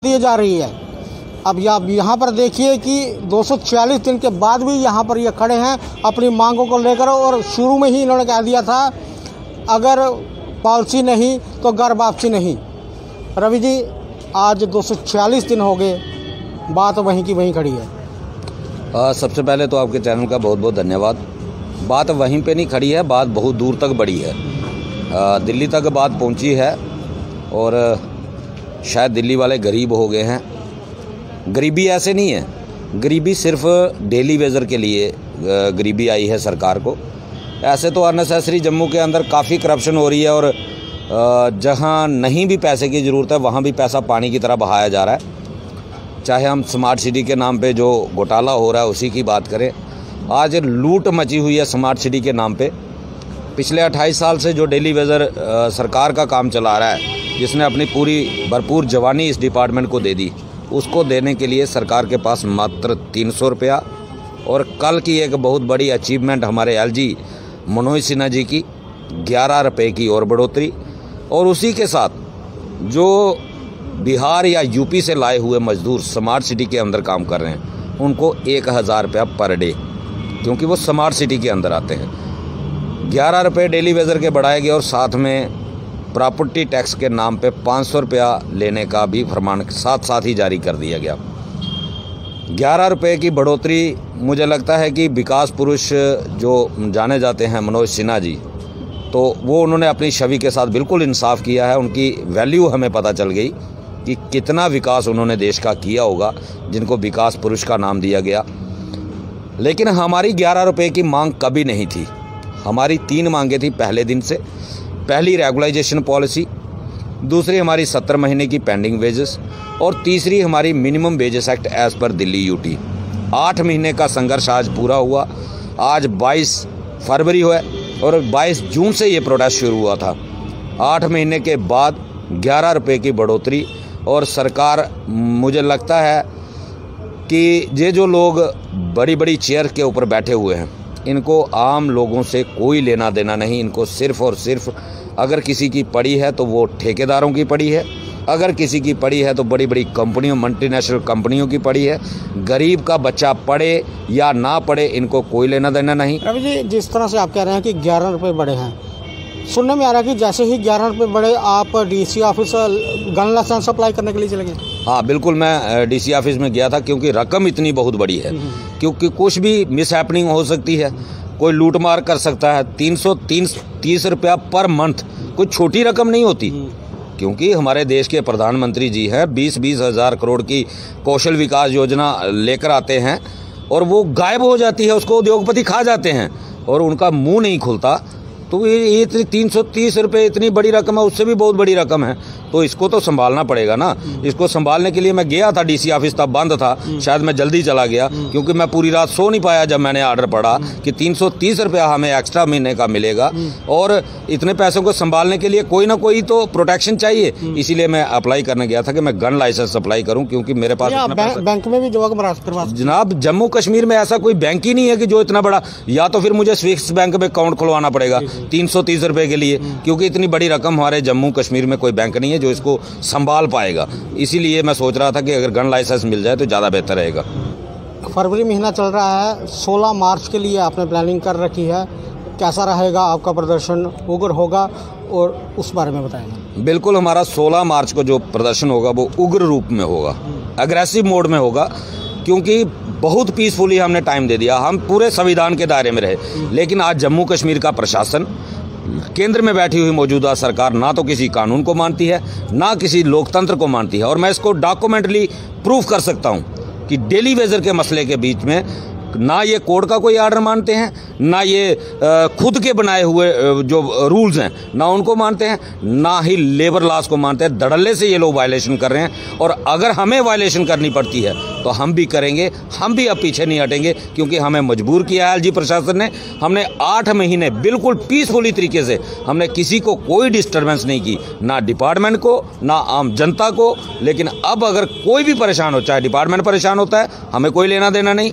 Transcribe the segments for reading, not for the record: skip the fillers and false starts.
दी जा रही है। अब यहाँ पर देखिए कि 246 दिन के बाद भी यहाँ पर ये खड़े हैं अपनी मांगों को लेकर, और शुरू में ही इन्होंने कह दिया था अगर पॉलिसी नहीं तो घर वापसी नहीं। रवि जी, आज 246 दिन हो गए, बात वहीं की वहीं खड़ी है। सबसे पहले तो आपके चैनल का बहुत बहुत धन्यवाद। बात वहीं पे नहीं खड़ी है, बात बहुत दूर तक बढ़ी है, दिल्ली तक बात पहुंची है, और शायद दिल्ली वाले गरीब हो गए हैं। गरीबी ऐसे नहीं है, गरीबी सिर्फ डेली वेजर के लिए गरीबी आई है सरकार को। ऐसे तो अननेसेसरी जम्मू के अंदर काफ़ी करप्शन हो रही है, और जहां नहीं भी पैसे की ज़रूरत है वहां भी पैसा पानी की तरह बहाया जा रहा है। चाहे हम स्मार्ट सिटी के नाम पे जो घोटाला हो रहा है उसी की बात करें, आज लूट मची हुई है स्मार्ट सिटी के नाम पे। पिछले 28 साल से जो डेली वेजर सरकार का काम चला रहा है, जिसने अपनी पूरी भरपूर जवानी इस डिपार्टमेंट को दे दी, उसको देने के लिए सरकार के पास मात्र 300 रुपया। और कल की एक बहुत बड़ी अचीवमेंट हमारे एलजी मनोज सिन्हा जी की 11 रुपये की और बढ़ोतरी, और उसी के साथ जो बिहार या यूपी से लाए हुए मजदूर स्मार्ट सिटी के अंदर काम कर रहे हैं उनको 1000 रुपया पर डे, क्योंकि वो स्मार्ट सिटी के अंदर आते हैं। 11 रुपये डेली वेजर के बढ़ाए गए, और साथ में प्रॉपर्टी टैक्स के नाम पे 500 रुपया लेने का भी फरमान साथ साथ ही जारी कर दिया गया। 11 रुपये की बढ़ोतरी, मुझे लगता है कि विकास पुरुष जो जाने जाते हैं मनोज सिन्हा जी, तो वो उन्होंने अपनी छवि के साथ बिल्कुल इंसाफ किया है। उनकी वैल्यू हमें पता चल गई कि कितना विकास उन्होंने देश का किया होगा, जिनको विकास पुरुष का नाम दिया गया। लेकिन हमारी 11 रुपये की मांग कभी नहीं थी। हमारी 3 मांगे थी पहले दिन से। पहली रेगुलाइजेशन पॉलिसी, दूसरी हमारी 70 महीने की पेंडिंग वेजेस, और तीसरी हमारी minimum wages act as per Delhi UT. 8 महीने का संघर्ष आज पूरा हुआ। आज 22 फरवरी हुआ और 22 जून से ये प्रोटेस्ट शुरू हुआ था। 8 महीने के बाद 11 रुपये की बढ़ोतरी, और सरकार, मुझे लगता है कि ये जो लोग बड़ी बड़ी चेयर के ऊपर बैठे हुए हैं, इनको आम लोगों से कोई लेना देना नहीं। इनको सिर्फ और सिर्फ अगर किसी की पड़ी है तो वो ठेकेदारों की पड़ी है, अगर किसी की पड़ी है तो बड़ी बड़ी कंपनियों, मल्टीनेशनल कंपनियों की पड़ी है। गरीब का बच्चा पढ़े या ना पढ़े, इनको कोई लेना देना नहीं। रवि जी, जिस तरह से आप कह रहे हैं कि 11 रुपये बढ़े हैं, सुनने में आ रहा है कि जैसे ही 11 रुपये बढ़े आप DC office gun license apply करने के लिए चले गए। हाँ बिल्कुल, मैं डीसी ऑफिस में गया था, क्योंकि रकम इतनी बहुत बड़ी है, क्योंकि कुछ भी मिस हैपनिंग हो सकती है, कोई लूटमार कर सकता है। 330 रुपया पर मंथ कोई छोटी रकम नहीं होती, क्योंकि हमारे देश के प्रधानमंत्री जी हैं 20-20 हज़ार करोड़ की कौशल विकास योजना लेकर आते हैं, और वो गायब हो जाती है, उसको उद्योगपति खा जाते हैं और उनका मुंह नहीं खुलता। तो ये 330 रुपये इतनी बड़ी रकम है, उससे भी बहुत बड़ी रकम है, तो इसको तो संभालना पड़ेगा ना। इसको संभालने के लिए मैं गया था डीसी ऑफिस, तब बंद था, शायद मैं जल्दी चला गया, क्योंकि मैं पूरी रात सो नहीं पाया जब मैंने ऑर्डर पढ़ा कि 330 रुपया हमें एक्स्ट्रा महीने का मिलेगा, और इतने पैसों को संभालने के लिए कोई ना कोई तो प्रोटेक्शन चाहिए। इसीलिए मैं अप्लाई करने गया था कि मैं गन लाइसेंस अप्लाई करूँ, क्योंकि मेरे पास बैंक में भी जनाब जम्मू कश्मीर में ऐसा कोई बैंक ही नहीं है कि जो इतना बड़ा, या तो फिर मुझे स्विस बैंक में अकाउंट खुलवाना पड़ेगा 330 रुपए के लिए, क्योंकि इतनी बड़ी रकम हमारे जम्मू कश्मीर में कोई बैंक नहीं है जो इसको संभाल पाएगा। इसीलिए मैं सोच रहा था कि अगर गन लाइसेंस मिल जाए तो ज़्यादा बेहतर रहेगा। फरवरी महीना चल रहा है, 16 मार्च के लिए आपने प्लानिंग कर रखी है, कैसा रहेगा आपका प्रदर्शन? उग्र होगा, और उस बारे में बताएंगे। बिल्कुल, हमारा 16 मार्च को जो प्रदर्शन होगा वो उग्र रूप में होगा, अग्रेसिव मोड में होगा, क्योंकि बहुत पीसफुली हमने टाइम दे दिया। हम पूरे संविधान के दायरे में रहे, लेकिन आज जम्मू कश्मीर का प्रशासन, केंद्र में बैठी हुई मौजूदा सरकार ना तो किसी कानून को मानती है, ना किसी लोकतंत्र को मानती है। और मैं इसको डॉक्यूमेंटली प्रूफ कर सकता हूं कि डेली वेजर के मसले के बीच में ना ये कोर्ट का कोई आर्डर मानते हैं, ना ये खुद के बनाए हुए जो रूल्स हैं ना उनको मानते हैं, ना ही लेबर लॉस को मानते हैं। धड़ल्ले से ये लोग वायलेशन कर रहे हैं, और अगर हमें वायलेशन करनी पड़ती है तो हम भी करेंगे। हम भी अब पीछे नहीं हटेंगे, क्योंकि हमें मजबूर किया है एलजी प्रशासन ने। हमने 8 महीने बिल्कुल पीसफुली तरीके से, हमने किसी को कोई डिस्टर्बेंस नहीं की, ना डिपार्टमेंट को, ना आम जनता को। लेकिन अब अगर कोई भी परेशान हो, चाहे डिपार्टमेंट परेशान होता है, हमें कोई लेना देना नहीं।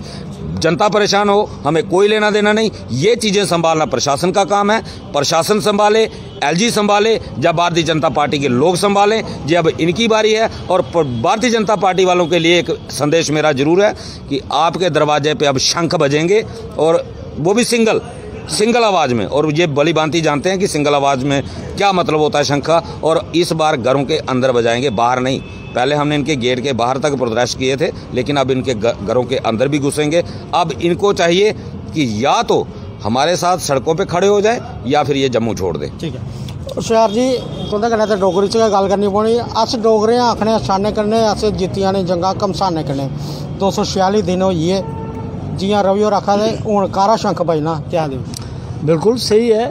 जनता परेशान हो, हमें कोई लेना देना नहीं। ये चीज़ें संभालना प्रशासन का काम है, प्रशासन संभाले, एलजी संभाले, जब भारतीय जनता पार्टी के लोग संभालें, ये अब इनकी बारी है। और भारतीय जनता पार्टी वालों के लिए एक संदेश मेरा जरूर है कि आपके दरवाजे पे अब शंख बजेंगे, और वो भी सिंगल आवाज़ में। और ये भली भांति जानते हैं कि सिंगल आवाज़ में क्या मतलब होता है शंख का। और इस बार घरों के अंदर बजाएंगे, बाहर नहीं। पहले हमने इनके गेट के बाहर तक प्रदर्शन किए थे, लेकिन अब इनके घरों के अंदर भी घुसेंगे। अब इनको चाहिए कि या तो हमारे साथ सड़कों पे खड़े हो जाए या फिर ये जम्मू छोड़ दे। ठीक है हुशियार जी, तुंदे कन्नै ते डोगरी च गै गल करनी पौनी। अस डोगरे आखने शाने कन्नै अस जित्तियां ने जंगां घमसाने कन्नै। 246 दिन होइए जियां रवि होर आखा दे हुण कारा शंख बजना क्या दे। बिल्कुल सही है।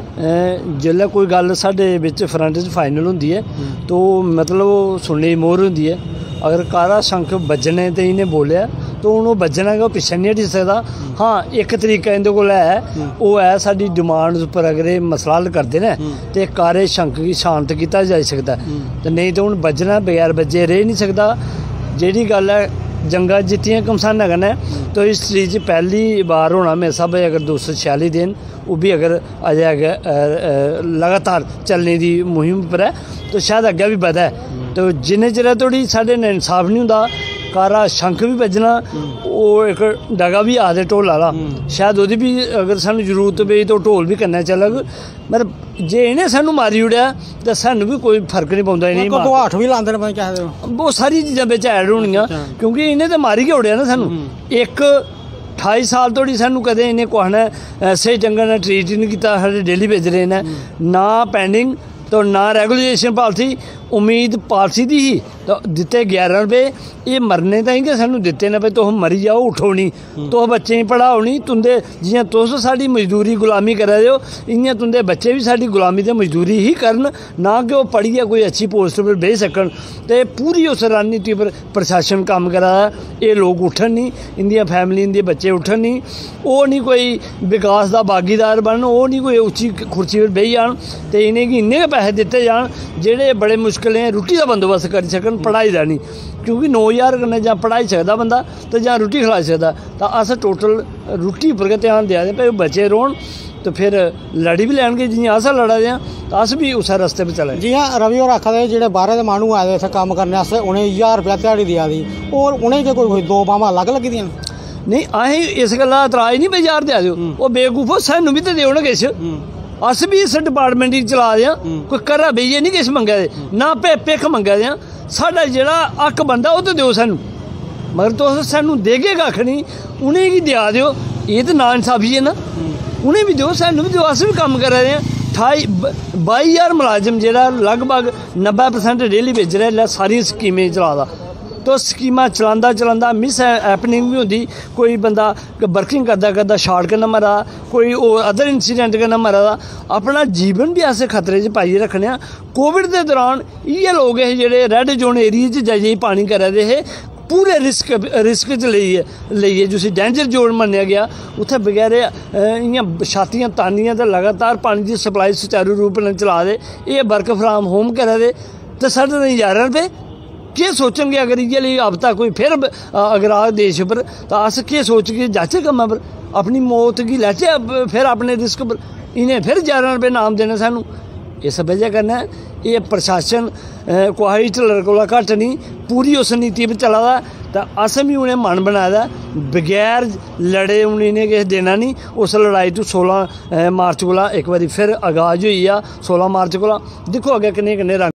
जिसलै कोई गल साढ़े बिच फ्रंट च फाइनल होंदी है तो मतलब सुनने दी मोहर होंदी है। अगर कारा शंख बज्जने ते इन्हें बोलिया तो हूँ बज्जना गै, पिच्छे नहीं हटी सकदा। हाँ, एक तरीका इंदे कोल है, वो है साडी डिमांड उप्पर अगर ये मसला हल करदे ने ते कारे शंख गी शांत कीता जाई सकदा। ते नहीं तो हूँ बज्जना बगैर बज्जे रेह नहीं सकदा। जेह्ड़ी गल है जंगा जित्तियां घमसाने कन्नै, तो इस चीज़ पहली बार होना मेरे स्हाबै अगर 246 दिन वो भी अगर अजें अगर लगातार चलने की मुहिम पर है तो शायद अग्गें भी बधै। तो जिन्ने चिर धोड़ी साढ़े ने इंसाफ नहीं होंदा, कारा शंख भी बजना, वो एक डगा भी आखदे ढोल आह्ला, शायद ओह्दी भी अगर सानूं जरूरत पेई तो ढोल भी कन्नै चलग। मतलब जे इन्हें सानूं मारी ओड़ेआ तो सानूं भी कोई फर्क नहीं पौंदा। इन्हें घुआठ भी लांदे ने क्या बहुत सारी चीज़ां बिच ऐड होनियां, क्योंकि इन्हें तो मारी गै ओड़ेआ ना सानूं। एक 28 साल धोड़ी सानूं कदें इन्हें कुसै ने स्हेई ढंगा नाल ट्रीट ही नहीं कीता। साढ़े डेली भेज रहे ने ना पेंडिंग तो ना रेगुलेशन पॉलिसी। उम्मीद पॉलिसी दी ही तो दिते 11 रुपए, ये मरने ताईं गै सानूं दिते ने भाई तुस मरी जाओ, उठो नहीं, तुस बच्चें गी पढ़ाओ नहीं। तुंदे जियां तुस साडी मजदूरी गुलामी करा दे हो, इ'यां तुंदे बच्चे भी साडी गुलामी ते मजदूरी ही करन, ना कि ओह् पढ़ियै कोई अच्छी पोस्ट पर बेही सकन। ते पूरी उस रणनीति पर प्रशासन कम्म करा दा। एह् लोग उठन नहीं, इंदियां फैमिली इंदे बच्चे उठन नहीं, ओह् नहीं कोई विकास दा बागीदार बनन, ओह् नहीं कोई उच्ची कुर्सी पर बेही जान ते इ'नेंगी इन्ने गै पैसे दित्ते जान जेह्ड़े बड़े मुश्कलें रुट्टी दा बंदोबस्त करी सकन, पढ़ाई दा नहीं। क्योंकि 9000 कन्नै जां पढ़ाई सकदा बंदा ते जां रुट्टी खलाई सकदा। तां अस टोटल रुट्टी उप्पर गै ध्यान देआ दे भाई बच्चे रौह्न, तो फिर लड़ी भी लैनगे जियां अस लड़ा दे आं, तो अस भी उस रस्ते पर चले। जियां रवि होर आखा दे जेह्ड़े बाह्रे दे माह्नू आए दे इत्थै कम्म करने आस्तै उ'नें 1000 रुपया ध्याड़ी देआ दी, और उ'नेंगी कोई दो बाह्मां अलग लग्गी दियां नहीं। असें इस गल्ला एतराज नहीं भाई 1000 देआ देओ, ओह् बेवकूफो सानूं भी ते देओ ना किश। अस भी इस डिपार्टमेंट गी चला दे आं, कोई घरा बेहियै नहीं किश मंगा दे, ना भिख मंगा दे आं। साढ़ा जेह्ड़ा हक बनदा ओह् ते देओ सानूं, मगर तुस सानूं देगे कक्ख नहीं, उ'नेंगी देआ देओ। एह् ते ना इंसाफी है ना, उ'नें भी देओ सानूं भी देओ। अस भी कम्म करा दे आं। 22,000 मुलाजम जेह्ड़ा लगभग 90% डेली भेज रहा सारियां स्कीमें चला दा। तो स्कीमां चलांदा मिस हैपनिंग भी होंदी, कोई बंदा वर्किंग करदा शार्ट कन्नै मरा दा, कोई होर अदर इंसीडेंट कन्नै मरा दा। अपना जीवन भी अस खतरे च पाइयै रक्खने आं। कोविड दे दौरान इ'यै लोग हे जेह्ड़े रैड जोन एरिया च जाइयै पानी करा दे हे, पूरे रिस्क च लेइयै जिसी डेंजर जोन मन्नेआ गया। उत्थै बगैर इ'यां छातियां तानियां ते लगातार पानी की सप्लाई सुचारू रूप कन्नै चला दे। एह् वर्क फ्राम होम करा दे ते साढ़े 11 रुपये केह् सोचन अगर इ'यै लेई हफ्ता कोई फिर अगर आ देश पर, तो अस केह् सोच के जाचै कम्मा पर, अपनी मौत गी लैचै फिर अपने रिस्क पर। इन्हें फिर 11 रुपये नाम देने सानूं। इस वजह कन्नै ये प्रशासन कुसै ढिल्लर कोला घट्ट नहीं, पूरी उस नीति पर चला दा। तो अस भी उ'नें मन बनाए दा बगैर लड़े हून इन्हें किश देना नहीं। उस लड़ाई तो 16 मार्च कोला एक बारी फिर आगाज होई आ। 16 मार्च कोला दिक्खो अग्गें कनेह् रंग